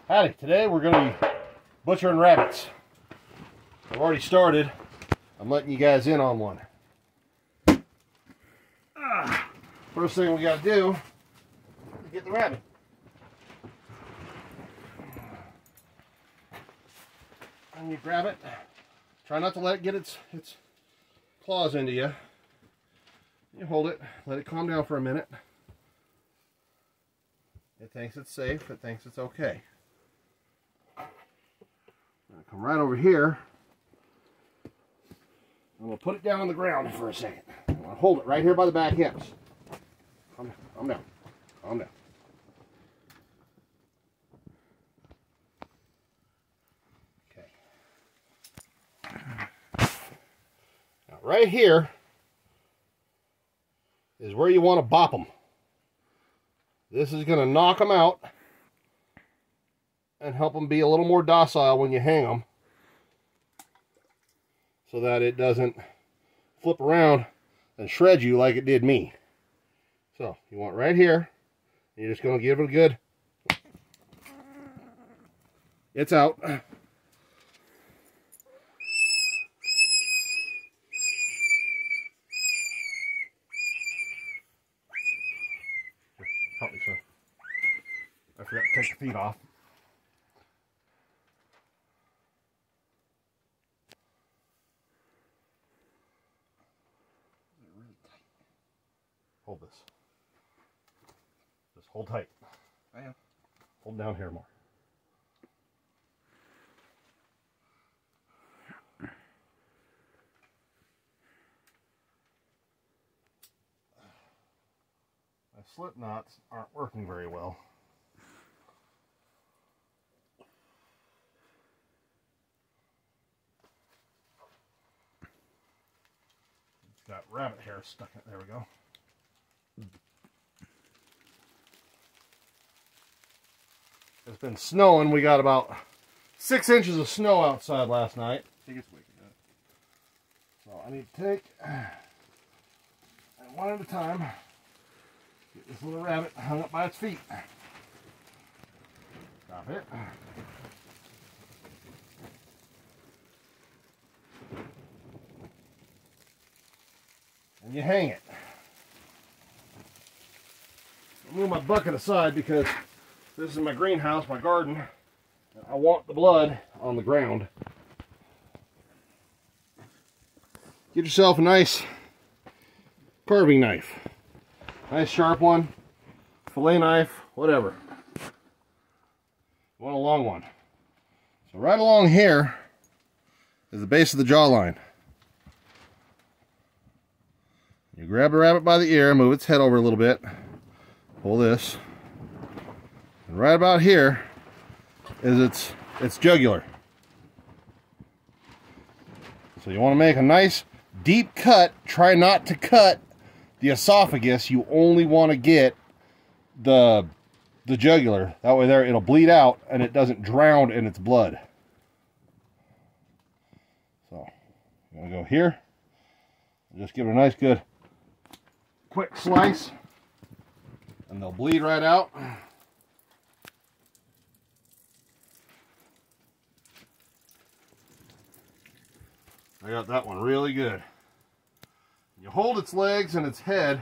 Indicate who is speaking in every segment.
Speaker 1: Howdy, today we're going to be butchering rabbits. I've already started. I'm letting you guys in on one. First thing we got to do is get the rabbit. And you grab it. Try not to let it get its claws into you. You hold it, let it calm down for a minute. It thinks it's safe, it thinks it's okay. I'm going to come right over here. I'm going to put it down on the ground for a second. I'm going to hold it right here by the back hips. Calm down. Calm down. Okay. Now right here is where you want to bop them. This is going to knock them out and help them be a little more docile when you hang them, so that it doesn't flip around and shred you like it did me. So you want right here, you're just going to give it a good, it's out. Help me, son. I forgot to take the feet off. Hold this. Just hold tight.
Speaker 2: I am.
Speaker 1: Hold down here more. My slip knots aren't working very well. It's got rabbit hair stuck in it. There we go. It's been snowing. We got about 6 inches of snow outside last night.
Speaker 2: I think it's waking up.
Speaker 1: So I need to take, and one at a time, get this little rabbit hung up by its feet. Stop it. And you hang it. I'll move my bucket aside because this is my greenhouse, my garden. I want the blood on the ground. Get yourself a nice carving knife. Nice sharp one, fillet knife, whatever. You want a long one. So right along here is the base of the jawline. You grab the rabbit by the ear, move its head over a little bit, pull this, and right about here is its jugular. So you want to make a nice deep cut. Try not to cut the esophagus. You only want to get the jugular. That way there it'll bleed out and it doesn't drown in its blood. So I'm going to go here. Just give it a nice good quick slice and they'll bleed right out. I got that one really good. You hold its legs and its head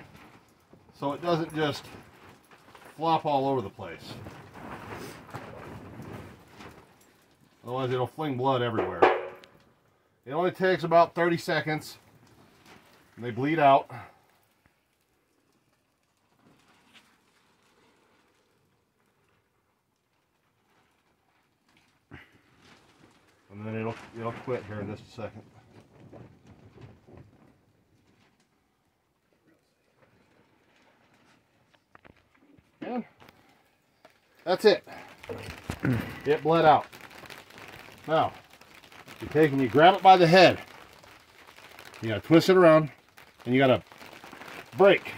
Speaker 1: so it doesn't just flop all over the place. Otherwise it'll fling blood everywhere. It only takes about 30 seconds and they bleed out. And then it'll quit here in just a second. And that's it. It bled out. Now, you take and you grab it by the head. You gotta twist it around and you gotta break.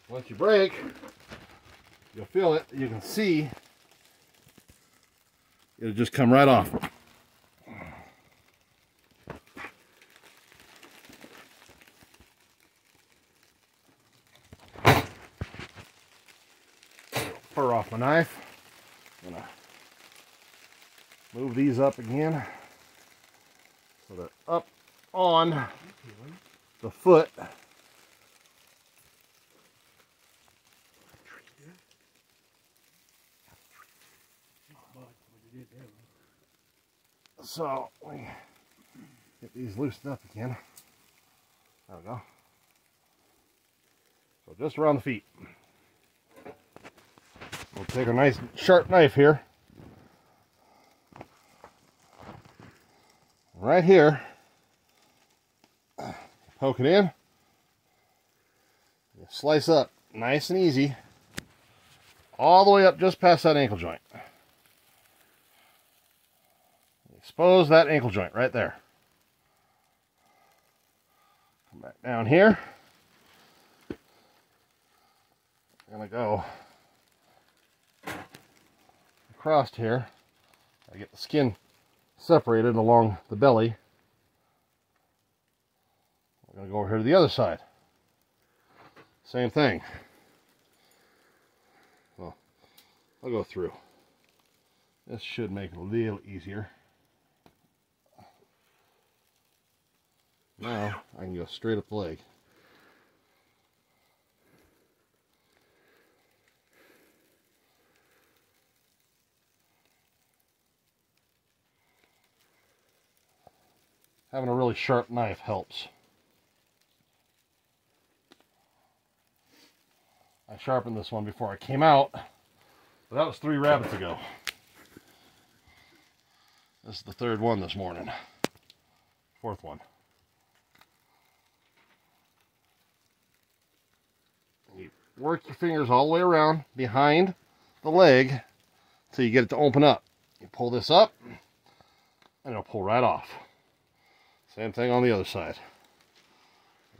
Speaker 1: Once you break, you'll feel it. You can see it'll just come right off. fur off my knife. I'm gonna move these up again so they're up on the foot. So we get these loosened up again. There we go. So just around the feet. We'll take a nice sharp knife here. Right here. Poke it in. Slice up nice and easy. All the way up just past that ankle joint. Expose that ankle joint right there. Come back down here. I'm going to go across here. I get the skin separated along the belly. I'm going to go over here to the other side. Same thing. Well, I'll go through. This should make it a little easier. Now I can go straight up the leg. Having a really sharp knife helps. I sharpened this one before I came out, but that was 3 rabbits ago. This is the 3rd one this morning. 4th one. You work your fingers all the way around behind the leg until you get it to open up. You pull this up, and it'll pull right off. Same thing on the other side.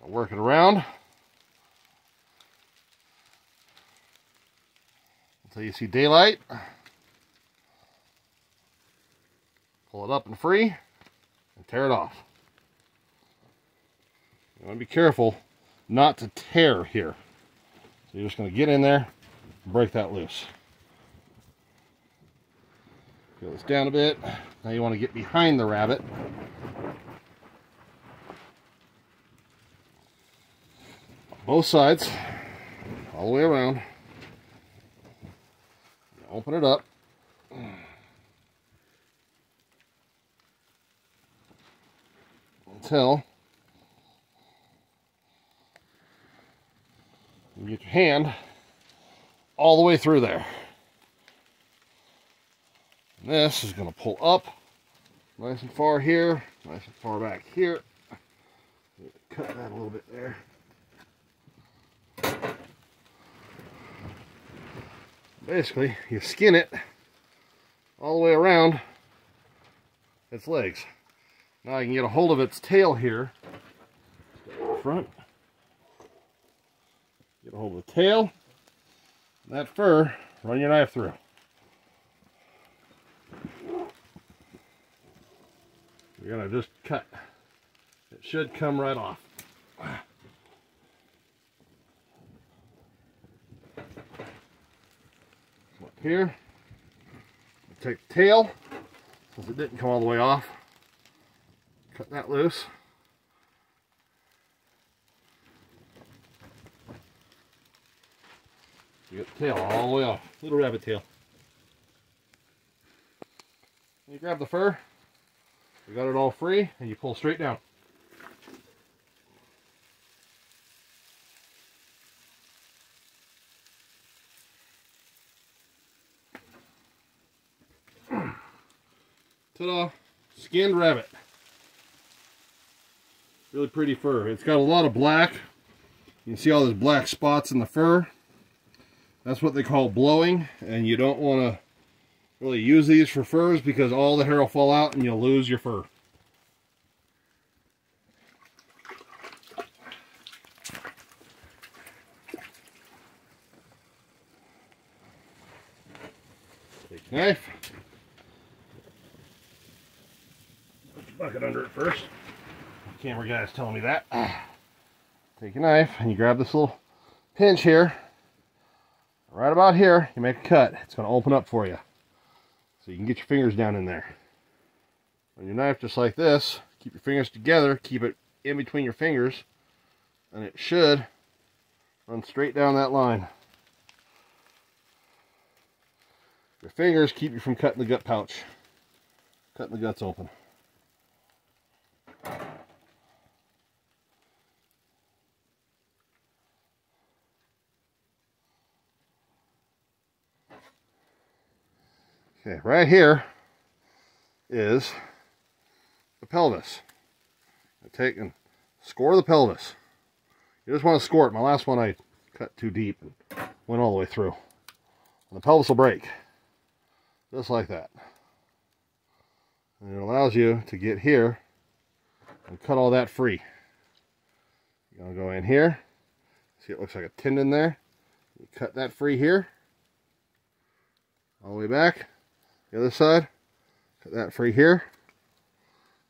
Speaker 1: I'll work it around until you see daylight. Pull it up and free and tear it off. You want to be careful not to tear here. So you're just going to get in there and break that loose. Peel this down a bit. Now you want to get behind the rabbit. Both sides, all the way around. Open it up. Until you get your hand all the way through there. And this is going to pull up nice and far here, nice and far back here. Cut that a little bit there. Basically, you skin it all the way around its legs. Now I can get a hold of its tail here. Front. Get a hold of the tail. That fur, run your knife through. You're going to just cut. It should come right off. Up here, take the tail, since it didn't come all the way off, cut that loose. You get the tail all the way off, little rabbit tail. You grab the fur, you got it all free, and you pull straight down. Ta-da! Skinned rabbit. Really pretty fur. It's got a lot of black. You can see all those black spots in the fur. That's what they call blowing, and you don't want to really use these for furs because all the hair will fall out and you'll lose your fur. Take a knife. Bucket under it first. The camera guy's telling me that. Take a knife and you grab this little pinch here Right about here, you make a cut. It's going to open up for you. So you can get your fingers down in there. On your knife, just like this, keep your fingers together, keep it in between your fingers, and it should run straight down that line. Your fingers keep you from cutting the gut pouch, cutting the guts open. Okay, right here is the pelvis. I take and score the pelvis. You just want to score it. My last one I cut too deep and went all the way through. And the pelvis will break. Just like that. And it allows you to get here and cut all that free. You're going to go in here. See, it looks like a tendon there. You cut that free here. All the way back. The other side. Cut that free here.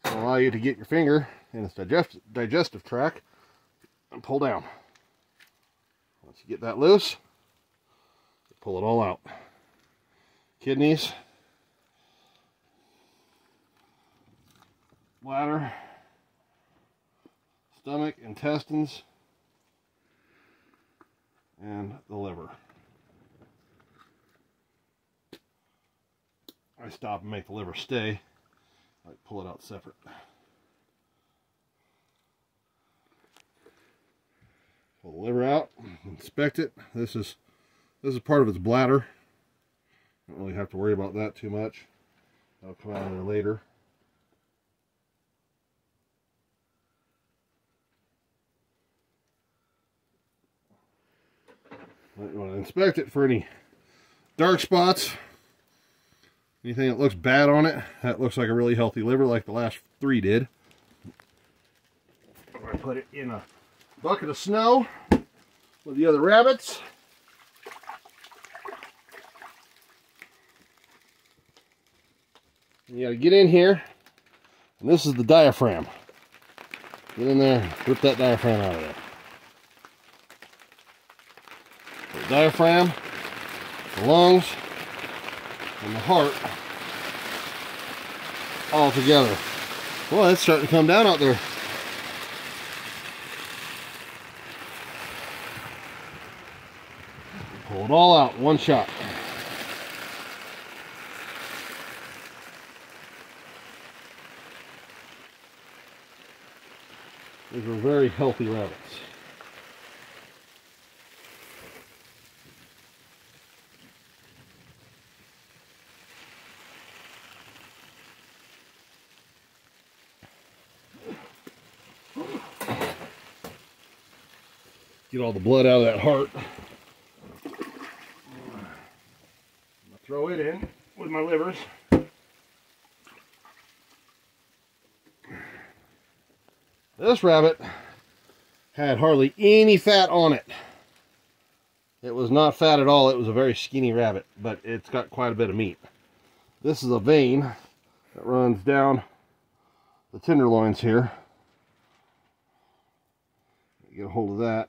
Speaker 1: It'll allow you to get your finger in its digestive tract and pull down. Once you get that loose, pull it all out. Kidneys, bladder, stomach, intestines, and the liver. I stop and make the liver stay. I pull it out separate. Pull the liver out, inspect it. This is part of its bladder. Don't really have to worry about that too much. That'll come out of there later. You want to inspect it for any dark spots. Anything that looks bad on it. That looks like a really healthy liver like the last 3 did. I put it in a bucket of snow with the other rabbits. You got to get in here, and this is the diaphragm. Get in there, rip that diaphragm out of there. The diaphragm, the lungs, and the heart all together. Boy, it's starting to come down out there. Pull it all out in one shot. These are very healthy rabbits. Get all the blood out of that heart. Throw it in with my livers. This rabbit had hardly any fat on it. It was not fat at all. It was a very skinny rabbit, but it's got quite a bit of meat. This is a vein that runs down the tenderloins here. Get a hold of that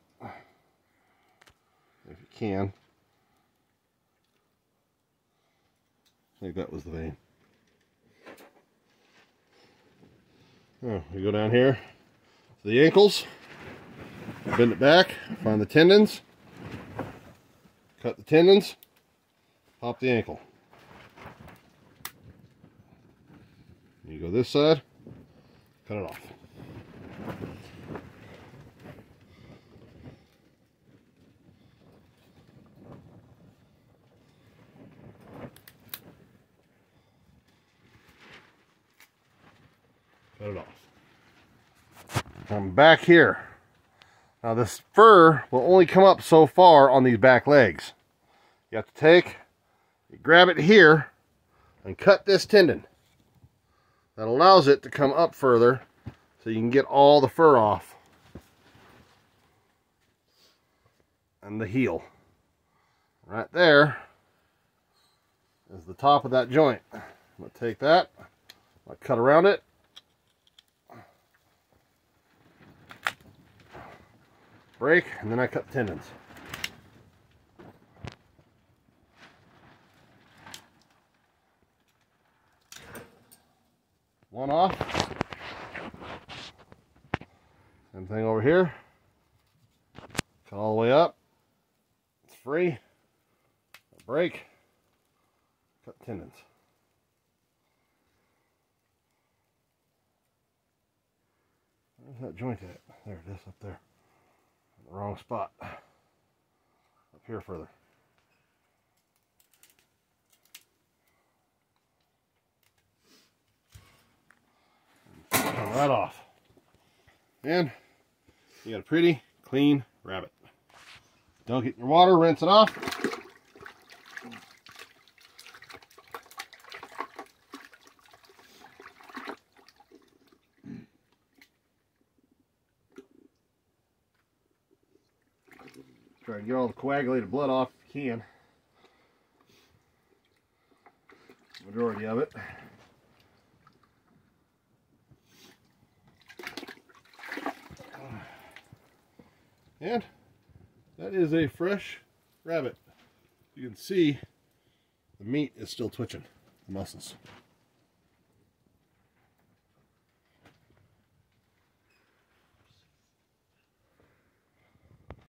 Speaker 1: if you can. I think that was the vein. Oh, we go down here to the ankles, bend it back, find the tendons, cut the tendons, pop the ankle. You go this side, cut it off. Cut it off. I'm back here. Now this fur will only come up so far on these back legs. You have to grab it here and cut this tendon. That allows it to come up further so you can get all the fur off. And the heel. Right there is the top of that joint. I'm going to take that, I'll cut around it, break, and then I cut the tendons. one off. Same thing over here. Cut all the way up. It's free. A break. Cut tendons. Where's that joint at? There it is, up there. In the wrong spot. Up here further. Come right off. And you got a pretty clean rabbit. Dunk it in your water, rinse it off. Try to get all the coagulated blood off if you can. Majority of it. And that is a fresh rabbit. You can see the meat is still twitching, the muscles.